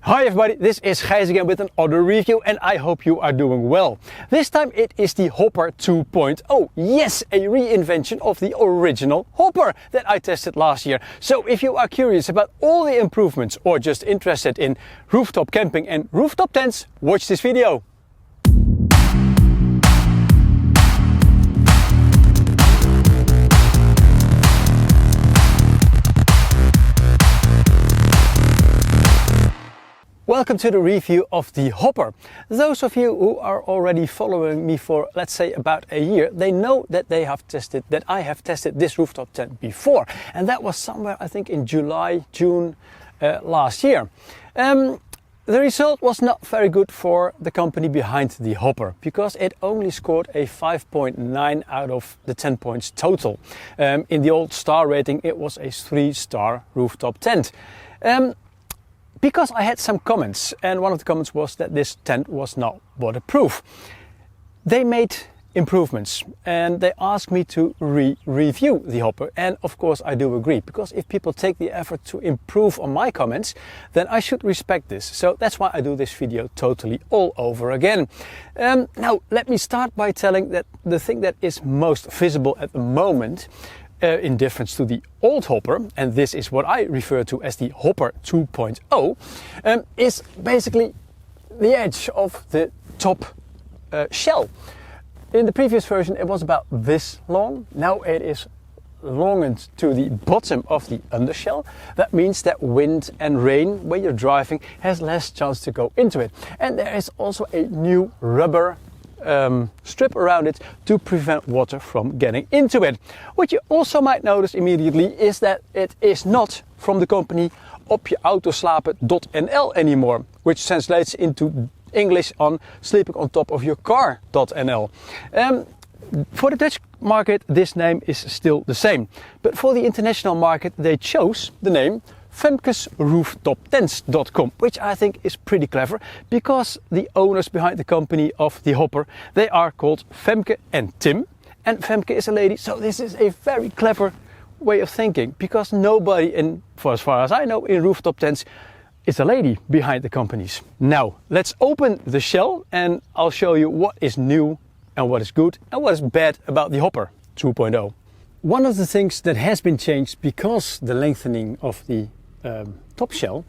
Hi everybody, this is Gijs again with another review and I hope you are doing well. This time it is the Hopper 2.0. Yes, a reinvention of the original Hopper that I tested last year. So if you are curious about all the improvements or just interested in rooftop camping and rooftop tents, watch this video. Welcome to the review of the Hopper. Those of you who are already following me for, let's say, about a year, they know that I have tested this rooftop tent before. And that was somewhere, I think, in June last year. The result was not very good for the company behind the Hopper because it only scored a 5.9 out of the 10 points total. In the old star rating, it was a 3-star rooftop tent. Because I had some comments, and one of the comments was that this tent was not waterproof. They made improvements and they asked me to review the Hopper, and of course I do agree, because if people take the effort to improve on my comments, then I should respect this. So that's why I do this video totally all over again. Now let me start by telling that the thing that is most visible at the moment in difference to the old Hopper, and this is what I refer to as the Hopper 2.0, is basically the edge of the top shell. In the previous version it was about this long, now it is longed to the bottom of the undershell. That means that wind and rain when you're driving has less chance to go into it. And there is also a new rubber strip around it to prevent water from getting into it. What you also might notice immediately is that it is not from the company opjeautoslapen.nl anymore, which translates into English on sleeping on top of your car.nl. For the Dutch market this name is still the same, but for the international market they chose the name femkesrooftoptents.com, which I think is pretty clever, because the owners behind the company of the Hopper, they are called Femke and Tim, and Femke is a lady, so this is a very clever way of thinking, because nobody, for as far as I know, in rooftop tents is a lady behind the companies. Now let's open the shell and I'll show you what is new and what is good and what is bad about the Hopper 2.0. One of the things that has been changed because the lengthening of the top shell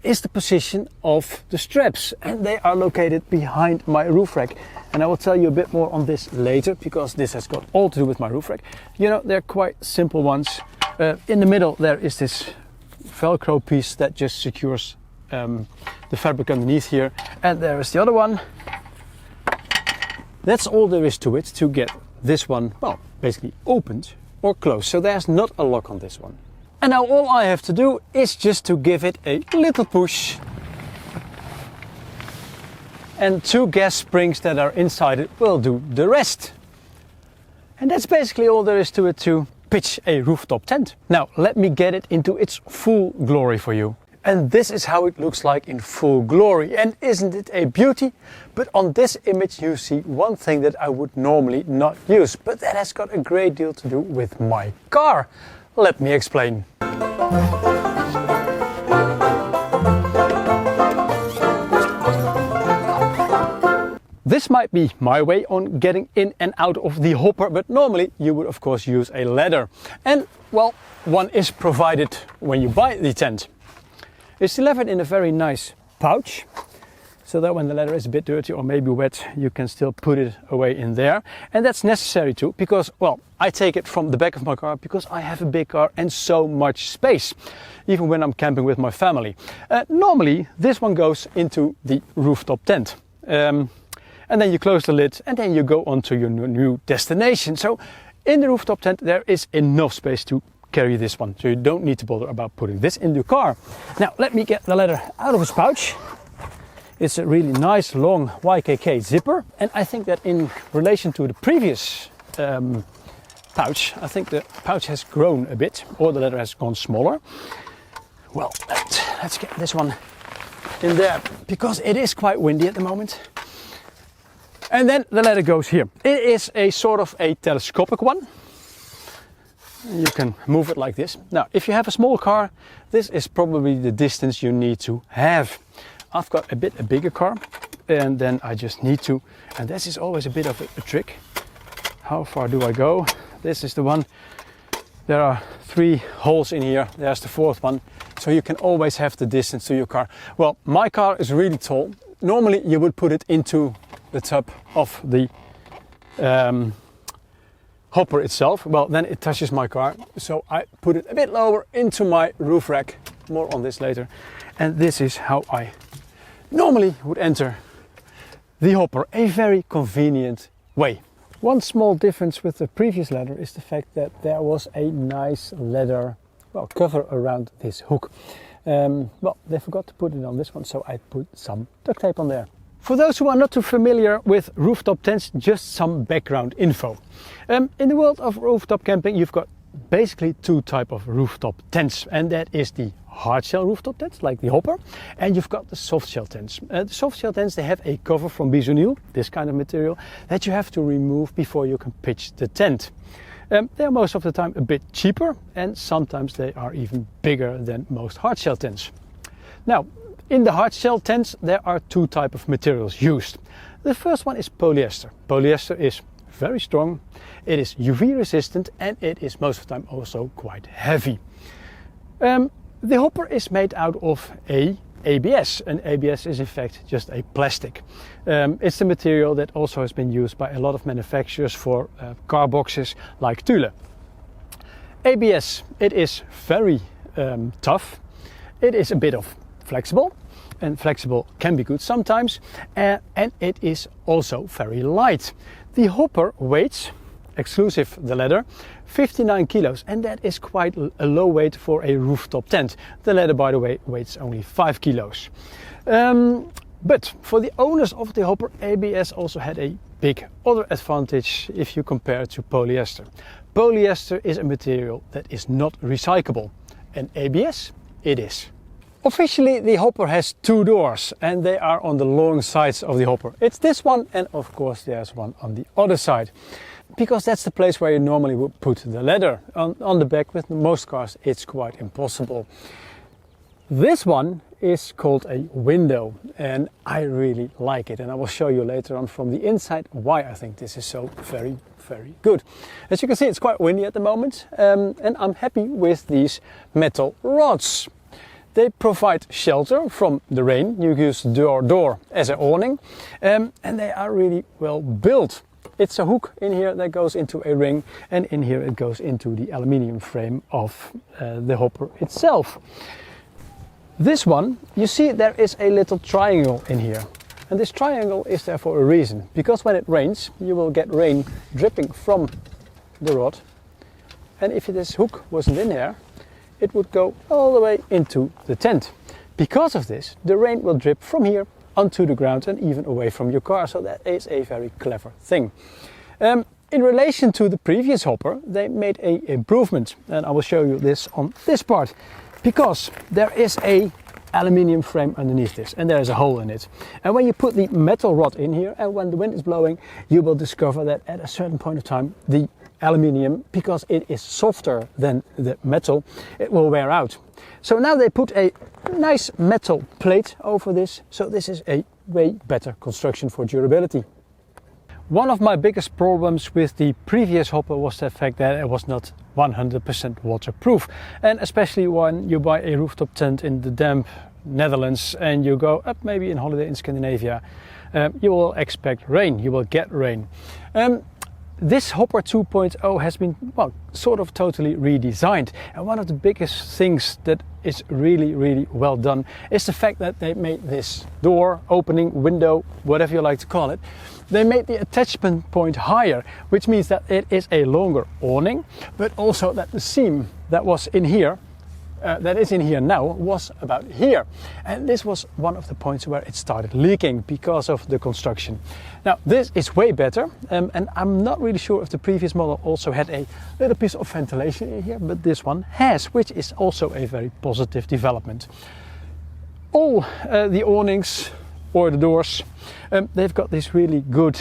is the position of the straps, and they are located behind my roof rack, and I will tell you a bit more on this later, because this has got all to do with my roof rack. You know, they're quite simple ones. In the middle there is this velcro piece that just secures the fabric underneath here, and there is the other one. That's all there is to it to get this one, well, basically opened or closed, so there's not a lock on this one. And now all I have to do is just to give it a little push, and 2 gas springs that are inside it will do the rest. And that's basically all there is to it to pitch a rooftop tent. Now let me get it into its full glory for you. And this is how it looks like in full glory, and isn't it a beauty? But on this image you see one thing that I would normally not use, but that has got a great deal to do with my car. Let me explain. This might be my way on getting in and out of the Hopper, but normally you would of course use a ladder. And well, one is provided when you buy the tent. It's delivered in a very nice pouch, so that when the leather is a bit dirty or maybe wet, you can still put it away in there. And that's necessary too, because, well, I take it from the back of my car because I have a big car and so much space, even when I'm camping with my family. Normally, this one goes into the rooftop tent. And then you close the lid and then you go on to your new destination. So in the rooftop tent, there is enough space to carry this one, so you don't need to bother about putting this in your car. Now let me get the leather out of its pouch. It's a really nice long YKK zipper, and I think that in relation to the previous pouch, I think the pouch has grown a bit, or the leather has gone smaller. Well, let's get this one in there, because it is quite windy at the moment. And then the leather goes here. It is a sort of a telescopic one. you can move it like this. Now, if you have a small car, this is probably the distance you need to have. I've got a bit a bigger car, and then I just need to, and this is always a bit of a trick. How far do I go? This is the one. There are 3 holes in here. There's the 4th one. So you can always have the distance to your car. Well, my car is really tall. Normally you would put it into the top of the hopper itself. Well, then it touches my car. So I put it a bit lower into my roof rack. More on this later. And this is how I normally would enter the hopper. A very convenient way. One small difference with the previous ladder is the fact that there was a nice leather cover around this hook. Well, they forgot to put it on this one, so I put some duct tape on there. For those who are not too familiar with rooftop tents, just some background info. In the world of rooftop camping, you've got basically 2 types of rooftop tents, and that is the hard shell rooftop tents like the hopper, and you've got the soft shell tents. The soft shell tents, they have a cover from bisonil, this kind of material, that you have to remove before you can pitch the tent. They're most of the time a bit cheaper, and sometimes they are even bigger than most hard shell tents. Now, in the hard shell tents, there are 2 types of materials used. The first one is polyester. Polyester is very strong, it is UV resistant, and it is most of the time also quite heavy. The hopper is made out of ABS, and ABS is in fact just a plastic. It's the material that also has been used by a lot of manufacturers for car boxes like Thule. ABS, it is very tough, it is a bit of flexible, and flexible can be good sometimes, and it is also very light. The hopper weighs, exclusive the leather, 59 kilos, and that is quite a low weight for a rooftop tent. The leather, by the way, weighs only 5 kilos. But for the owners of the hopper, ABS also had a big other advantage if you compare it to polyester. Polyester is a material that is not recyclable, and ABS, it is. Officially, the hopper has 2 doors, and they are on the long sides of the hopper. It's this one, and of course there's one on the other side, because that's the place where you normally would put the leather. On the back, with most cars, it's quite impossible. This one is called a window, and I really like it, and I will show you later on from the inside why I think this is so very, very good. As you can see, it's quite windy at the moment, and I'm happy with these metal rods. They provide shelter from the rain. You use the door as an awning, and they are really well built. It's a hook in here that goes into a ring, and in here it goes into the aluminium frame of the hopper itself. This one, you see there is a little triangle in here, and this triangle is there for a reason, because when it rains you will get rain dripping from the rod, and if this hook wasn't in there, it would go all the way into the tent. Because of this, the rain will drip from here onto the ground and even away from your car, so that is a very clever thing. In relation to the previous hopper, they made an improvement, and I will show you this on this part, because there is a aluminium frame underneath this, and there is a hole in it. And when you put the metal rod in here, and when the wind is blowing, you will discover that at a certain point of time, the aluminium, because it is softer than the metal, it will wear out. So now they put a nice metal plate over this, so this is a way better construction for durability. One of my biggest problems with the previous hopper was the fact that it was not 100% waterproof, and especially when you buy a rooftop tent in the damp Netherlands and you go up maybe in holiday in Scandinavia, you will expect rain, you will get rain. This hopper 2.0 has been, well, sort of totally redesigned, and one of the biggest things that is really, really well done is the fact that they made this door, opening, window, whatever you like to call it, they made the attachment point higher, which means that it is a longer awning, but also that the seam that was in here, that is in here now, was about here. And this was one of the points where it started leaking because of the construction. Now this is way better, and I'm not really sure if the previous model also had a little piece of ventilation in here, but this one has, which is also a very positive development. All the awnings or the doors, they've got this really good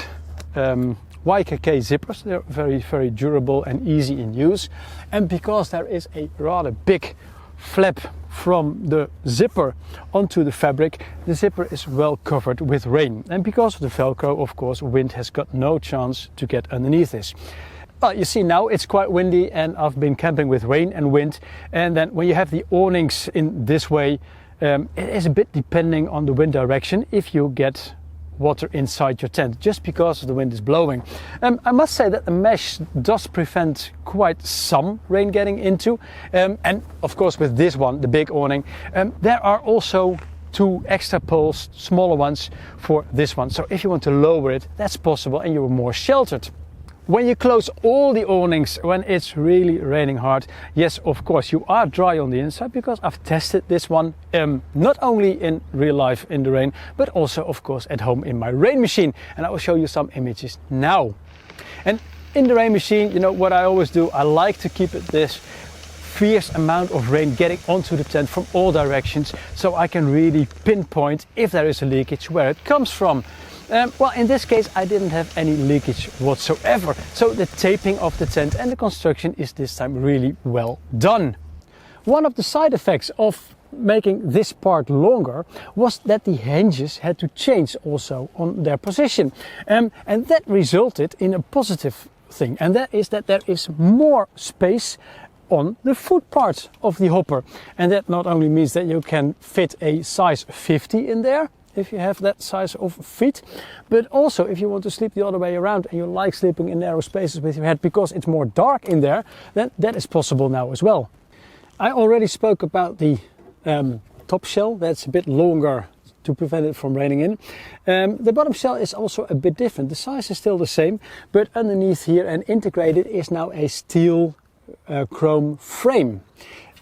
YKK zippers. They're very, very durable and easy in use. And because there is a rather big flap from the zipper onto the fabric, the zipper is well covered with rain. And because of the Velcro, of course, wind has got no chance to get underneath this. Well, you see now it's quite windy and I've been camping with rain and wind. And then when you have the awnings in this way, it is a bit depending on the wind direction if you get water inside your tent, just because the wind is blowing. I must say that the mesh does prevent quite some rain getting into. And of course with this one, the big awning, there are also 2 extra poles, smaller ones for this one. So if you want to lower it, that's possible and you're more sheltered. When you close all the awnings when it's really raining hard, yes, of course, you are dry on the inside, because I've tested this one not only in real life in the rain, but also, of course, at home in my rain machine. And I will show you some images now. And in the rain machine, you know what I always do? I like to keep it this fierce amount of rain getting onto the tent from all directions, so I can really pinpoint if there is a leakage, where it comes from. Well, in this case I didn't have any leakage whatsoever, so the taping of the tent and the construction is this time really well done. One of the side effects of making this part longer was that the hinges had to change also on their position, and that resulted in a positive thing, and that is that there is more space on the foot part of the hopper, and that not only means that you can fit a size 50 in there if you have that size of feet, but also if you want to sleep the other way around and you like sleeping in narrow spaces with your head because it's more dark in there, then that is possible now as well. I already spoke about the top shell. That's a bit longer to prevent it from raining in. The bottom shell is also a bit different. The size is still the same, but underneath here and integrated is now a steel chrome frame.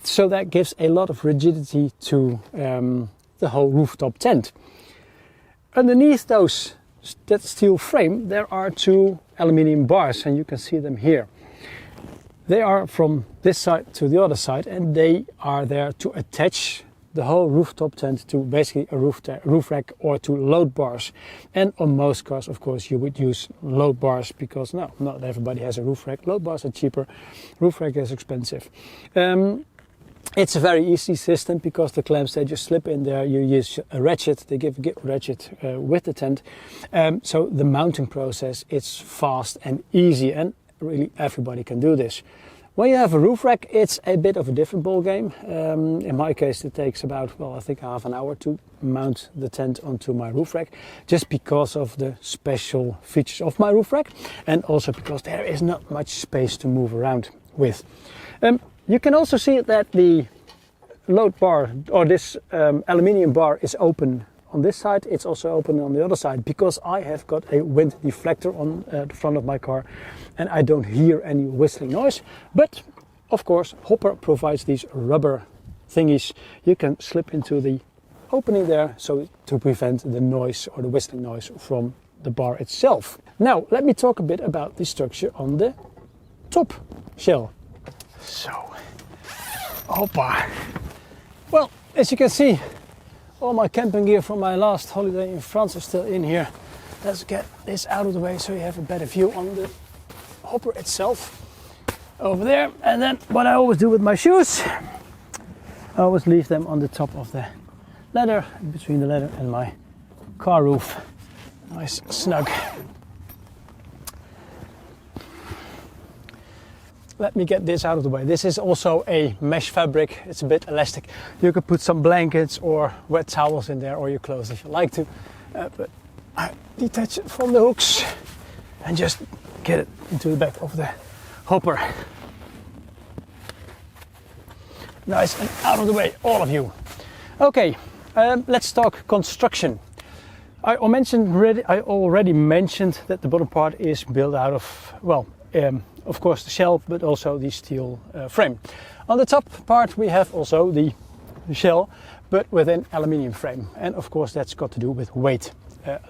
So that gives a lot of rigidity to the whole rooftop tent. Underneath that steel frame there are 2 aluminium bars, and you can see them here. They are from this side to the other side, and they are there to attach the whole rooftop tent to basically a roof rack or to load bars. And on most cars, of course, you would use load bars, because not everybody has a roof rack. Load bars are cheaper, roof rack is expensive. It's a very easy system, because the clamps, they just slip in there. You use a ratchet, they give a ratchet with the tent. So the mounting process, it's fast and easy, and really everybody can do this. When you have a roof rack, it's a bit of a different ball game. In my case, it takes about, well, I think half an hour to mount the tent onto my roof rack, just because of the special features of my roof rack, and also because there is not much space to move around with. You can also see that the load bar, or this aluminium bar, is open on this side. It's also open on the other side, because I have got a wind deflector on the front of my car and I don't hear any whistling noise. But of course, Hopper provides these rubber thingies. You can slip into the opening there, so to prevent the noise or the whistling noise from the bar itself. Now let me talk a bit about the structure on the top shell. So, hoppa. Well, as you can see, all my camping gear from my last holiday in France is still in here. Let's get this out of the way so you have a better view on the hopper itself over there. And then what I always do with my shoes, I always leave them on the top of the ladder, between the ladder and my car roof. Nice snug. Let me get this out of the way. This is also a mesh fabric. It's a bit elastic. You could put some blankets or wet towels in there, or your clothes if you like to. But I detach it from the hooks and just get it into the back of the hopper. Nice and out of the way, all of you. Okay, let's talk construction. I already mentioned that the bottom part is built out of, well, of course the shell, but also the steel frame. On the top part we have also the shell, but with an aluminium frame. And of course that's got to do with weight.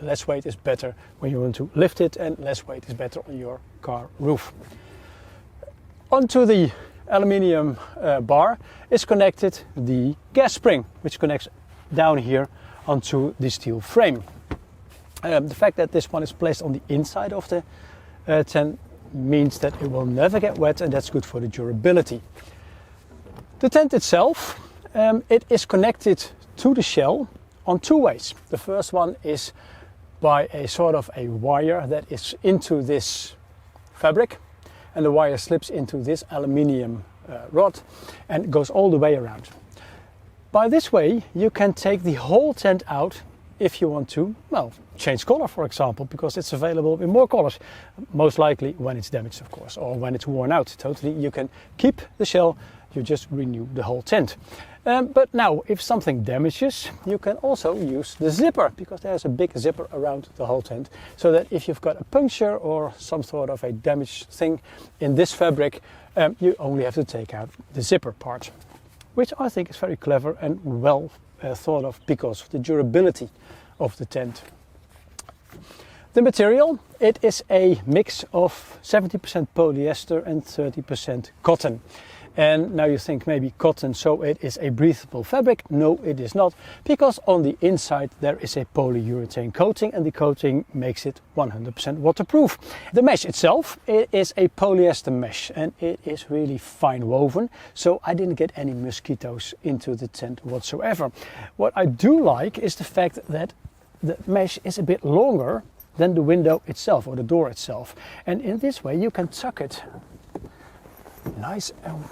Less weight is better when you want to lift it, and less weight is better on your car roof. Onto the aluminium bar is connected the gas spring, which connects down here onto the steel frame. The fact that this one is placed on the inside of the tent means that it will never get wet, and that's good for the durability. The tent itself, it is connected to the shell on two ways. The first one is by a sort of a wire that is into this fabric, and the wire slips into this aluminium rod and goes all the way around. By this way you can take the whole tent out if you want to, well, change color, for example, because it's available in more colors, most likely when it's damaged, of course, or when it's worn out totally. You can keep the shell, you just renew the whole tent. But now, if something damages, you can also use the zipper, because there's a big zipper around the whole tent, so that if you've got a puncture or some sort of a damaged thing in this fabric, you only have to take out the zipper part, which I think is very clever and well thought of because of the durability of the tent. The material, it is a mix of 70% polyester and 30% cotton. And now you think maybe cotton, so it is a breathable fabric. No, it is not, because on the inside there is a polyurethane coating, and the coating makes it 100% waterproof. The mesh itself, it is a polyester mesh, and it is really fine woven, so I didn't get any mosquitoes into the tent whatsoever. What I do like is the fact that the mesh is a bit longer than the window itself or the door itself, and in this way you can tuck it nice and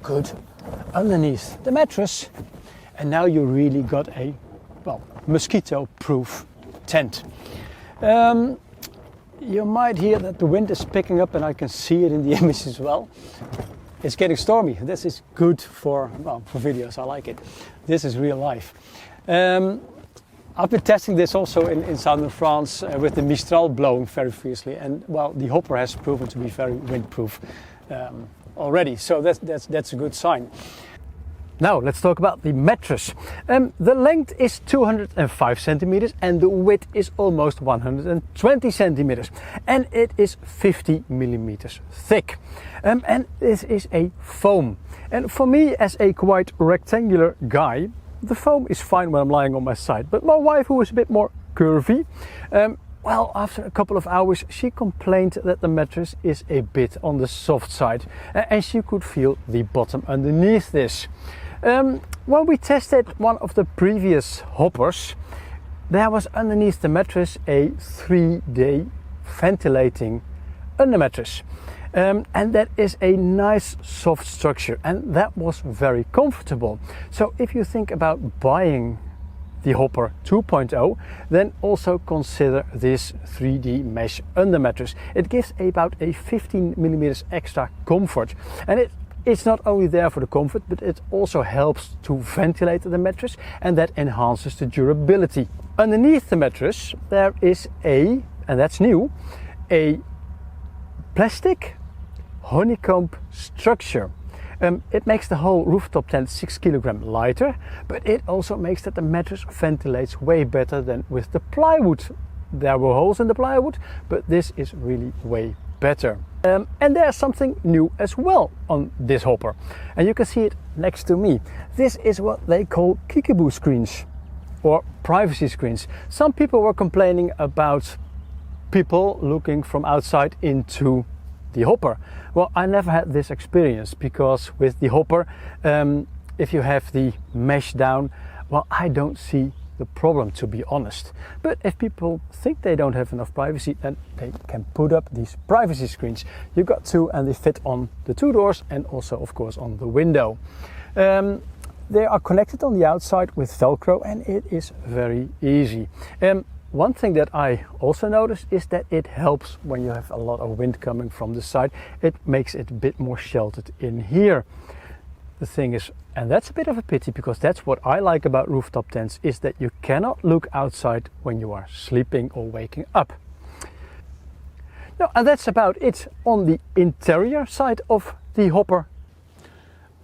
good underneath the mattress, and now you really got a, well, mosquito proof tent. You might hear that the wind is picking up, and I can see it in the image as well. It's getting stormy. This is good for, well, for videos. I like it. This is real life. I've been testing this also in southern France with the Mistral blowing very fiercely, and well, the hopper has proven to be very windproof already, so that's a good sign. Now let's talk about the mattress. The length is 205 centimeters and the width is almost 120 centimeters, and it is 50 millimeters thick. And this is a foam, and for me, as a quite rectangular guy, the foam is fine when I'm lying on my side, but my wife, who is a bit more curvy, well, after a couple of hours she complained that the mattress is a bit on the soft side, and she could feel the bottom underneath this. When we tested one of the previous hoppers, there was underneath the mattress a 3D ventilating under mattress. And that is a nice soft structure, and that was very comfortable. So if you think about buying the Hopper 2.0, then also consider this 3D mesh under mattress. It gives about a 15 millimeters extra comfort, and it's not only there for the comfort, but it also helps to ventilate the mattress, and that enhances the durability. Underneath the mattress there is and that's new, a plastic honeycomb structure. It makes the whole rooftop tent 6 kilograms lighter, but it also makes that the mattress ventilates way better than with the plywood. There were holes in the plywood, but this is really way better. And there's something new as well on this hopper, and you can see it next to me. This is what they call kickaboo screens, or privacy screens. Some people were complaining about people looking from outside into the hopper. Well, I never had this experience, because with the hopper, if you have the mesh down, well, I don't see the problem, to be honest. But if people think they don't have enough privacy, then they can put up these privacy screens. You got two, and they fit on the two doors and also, of course, on the window. They are connected on the outside with Velcro, and it is very easy. One thing that I also noticed is that it helps when you have a lot of wind coming from the side. It makes it a bit more sheltered in here. The thing is, and that's a bit of a pity, because that's what I like about rooftop tents, is that you cannot look outside when you are sleeping or waking up. Now, and that's about it on the interior side of the hopper.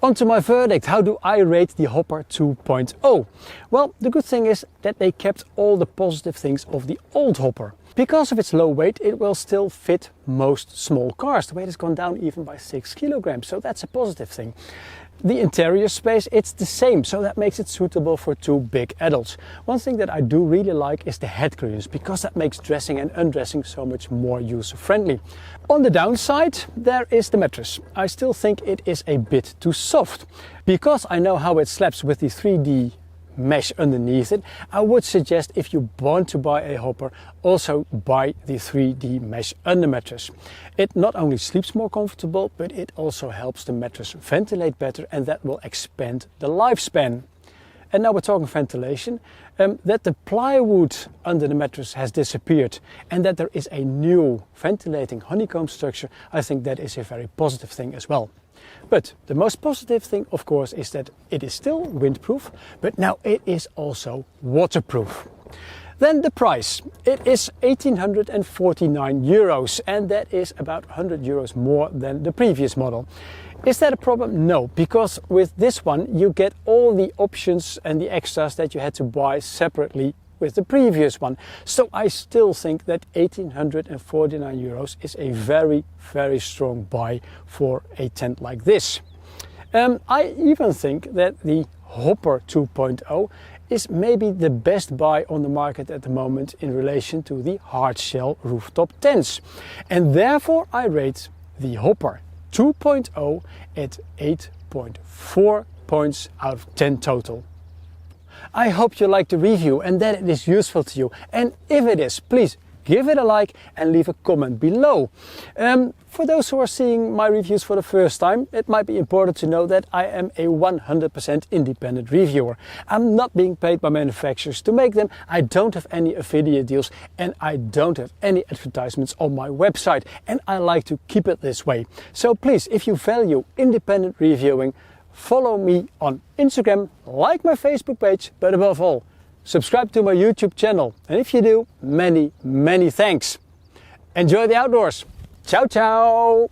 On to my verdict. How do I rate the Hopper 2.0? Well, the good thing is that they kept all the positive things of the old Hopper. Because of its low weight, it will still fit most small cars. The weight has gone down even by 6 kilograms, so that's a positive thing. The interior space, it's the same, so that makes it suitable for 2 big adults. One thing that I do really like is the head clearance, because that makes dressing and undressing so much more user-friendly. On the downside, there is the mattress. I still think it is a bit too soft. Because I know how it slaps with the 3D mesh underneath it, I would suggest, if you want to buy a hopper, also buy the 3D mesh under mattress. It not only sleeps more comfortable, but it also helps the mattress ventilate better, and that will expand the lifespan. And now we're talking ventilation, that the plywood under the mattress has disappeared and that there is a new ventilating honeycomb structure, I think that is a very positive thing as well. But the most positive thing, of course, is that it is still windproof, but now it is also waterproof. Then the price. It is 1,849 euros, and that is about 100 euros more than the previous model. Is that a problem? No, because with this one you get all the options and the extras that you had to buy separately with the previous one. So I still think that 1,849 euros is a very, very strong buy for a tent like this. I even think that the Hopper 2.0 is maybe the best buy on the market at the moment in relation to the hard shell rooftop tents. And therefore I rate the Hopper 2.0 at 8.4 points out of 10 total. I hope you liked the review and that it is useful to you. And if it is, please give it a like and leave a comment below. For those who are seeing my reviews for the first time, it might be important to know that I am a 100% independent reviewer. I'm not being paid by manufacturers to make them. I don't have any affiliate deals and I don't have any advertisements on my website. And I like to keep it this way. So please, if you value independent reviewing, follow me on Instagram, like my Facebook page, but above all, subscribe to my YouTube channel. And if you do, many, many thanks. Enjoy the outdoors. Ciao, ciao.